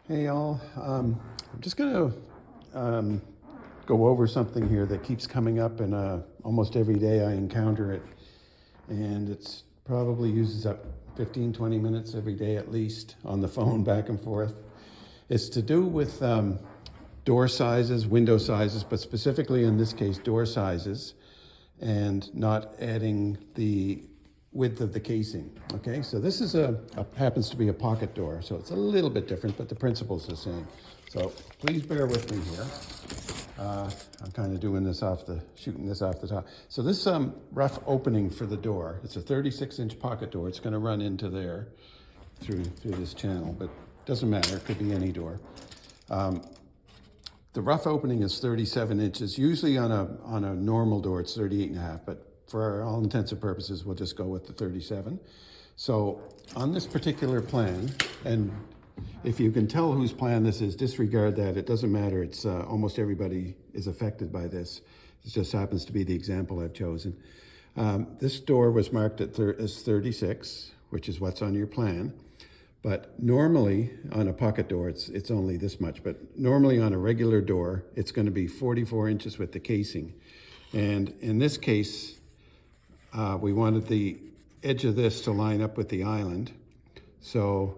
Hey y'all, I'm just gonna go over something here that keeps coming up, and almost every day I encounter it, and it's probably uses up 15-20 minutes every day at least on the phone back and forth. It's to do with door sizes, window sizes, but specifically in this case door sizes, and not adding the width of the casing. Okay, so this is happens to be a pocket door, so it's a little bit different, but the principle's the same. So please bear with me here. I'm kind of doing this shooting this off the top. So this rough opening for the door, it's a 36-inch pocket door. It's going to run into there through this channel, but doesn't matter. It could be any door. The rough opening is 37 inches. Usually on a normal door, it's 38.5, but for all intents and purposes, we'll just go with the 37. So on this particular plan, and if you can tell whose plan this is, disregard that. It doesn't matter. It's almost everybody is affected by this. It just happens to be the example I've chosen. This door was marked as 36, which is what's on your plan. But normally on a pocket door, it's only this much. But normally on a regular door, it's going to be 44 inches with the casing. And in this case, we wanted the edge of this to line up with the island. So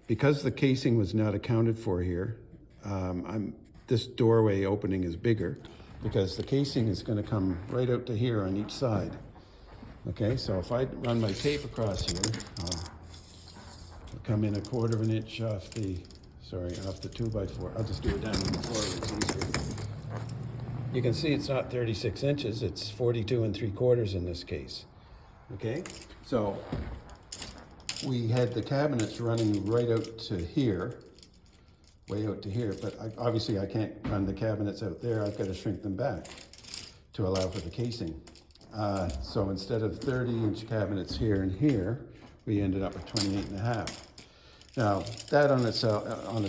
because the casing was not accounted for here, this doorway opening is bigger because the casing is going to come right out to here on each side. Okay, so if I run my tape across here, I'll come in 1/4 of an inch off the 2x4. I'll just do it down on the floor, it's easier. You can see it's not 36 inches, it's 42 3/4 in this case. Okay, so we had the cabinets running right out to here, way out to here, but obviously I can't run the cabinets out there. I've got to shrink them back to allow for the casing. So instead of 30-inch cabinets here and here, we ended up with 28.5. Now, that on its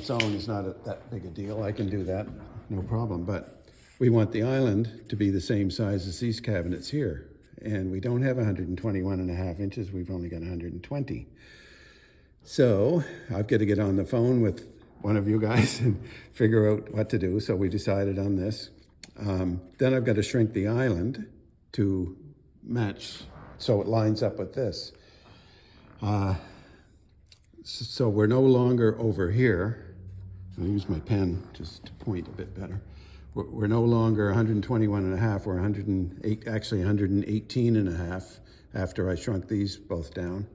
own is not that big a deal. I can do that, no problem, but we want the island to be the same size as these cabinets here. And we don't have 121.5 inches, we've only got 120. So I've got to get on the phone with one of you guys and figure out what to do. So we decided on this. Then I've got to shrink the island to match so it lines up with this. So we're no longer over here. I'll use my pen just to point a bit better. We're no longer 121.5, we're 108, actually 118.5 after I shrunk these both down.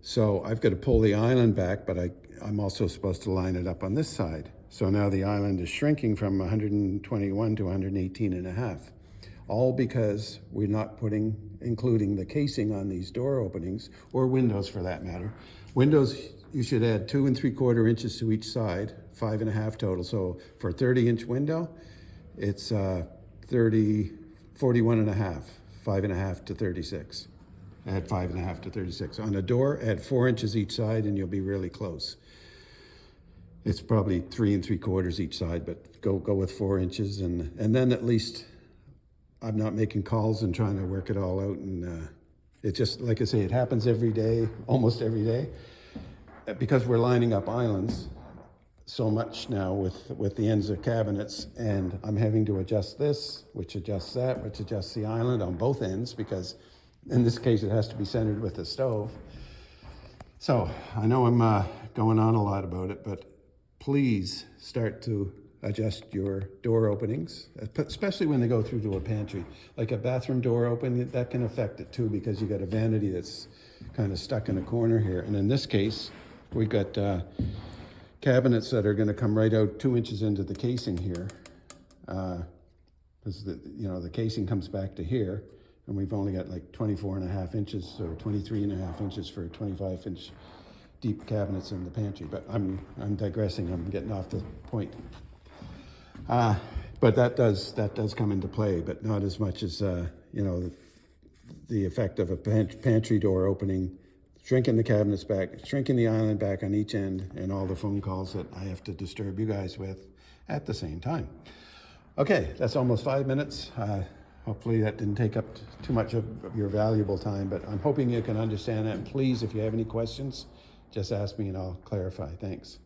So I've got to pull the island back, but I'm also supposed to line it up on this side. So now the island is shrinking from 121 to 118.5. All because we're not including the casing on these door openings, or windows for that matter. Windows, you should add 2 3/4 inches to each side, 5.5 total. So for a 30-inch window, it's 41.5, 5.5 to 36. Add 5.5 to 36. On a door, add 4 inches each side and you'll be really close. It's probably 3 3/4 each side, but go with 4 inches, and then at least I'm not making calls and trying to work it all out. And it just, like I say, it happens every day, almost every day, because we're lining up islands so much now with the ends of cabinets, and I'm having to adjust this, which adjusts that, which adjusts the island on both ends, because in this case it has to be centered with the stove. So I know I'm going on a lot about it, but please start to adjust your door openings, especially when they go through to a pantry. Like a bathroom door open, that can affect it too, because you got a vanity that's kind of stuck in a corner here. And in this case, we got cabinets that are going to come right out 2 inches into the casing here, because the casing comes back to here, and we've only got like 24.5 inches or 23.5 inches for 25-inch deep cabinets in the pantry. But I'm digressing. I'm getting off the point. But that does come into play, but not as much as the effect of a pantry door opening, shrinking the cabinets back, shrinking the island back on each end, and all the phone calls that I have to disturb you guys with at the same time. Okay, that's almost 5 minutes. Hopefully that didn't take up too much of your valuable time, but I'm hoping you can understand that. And please, if you have any questions, just ask me and I'll clarify. Thanks.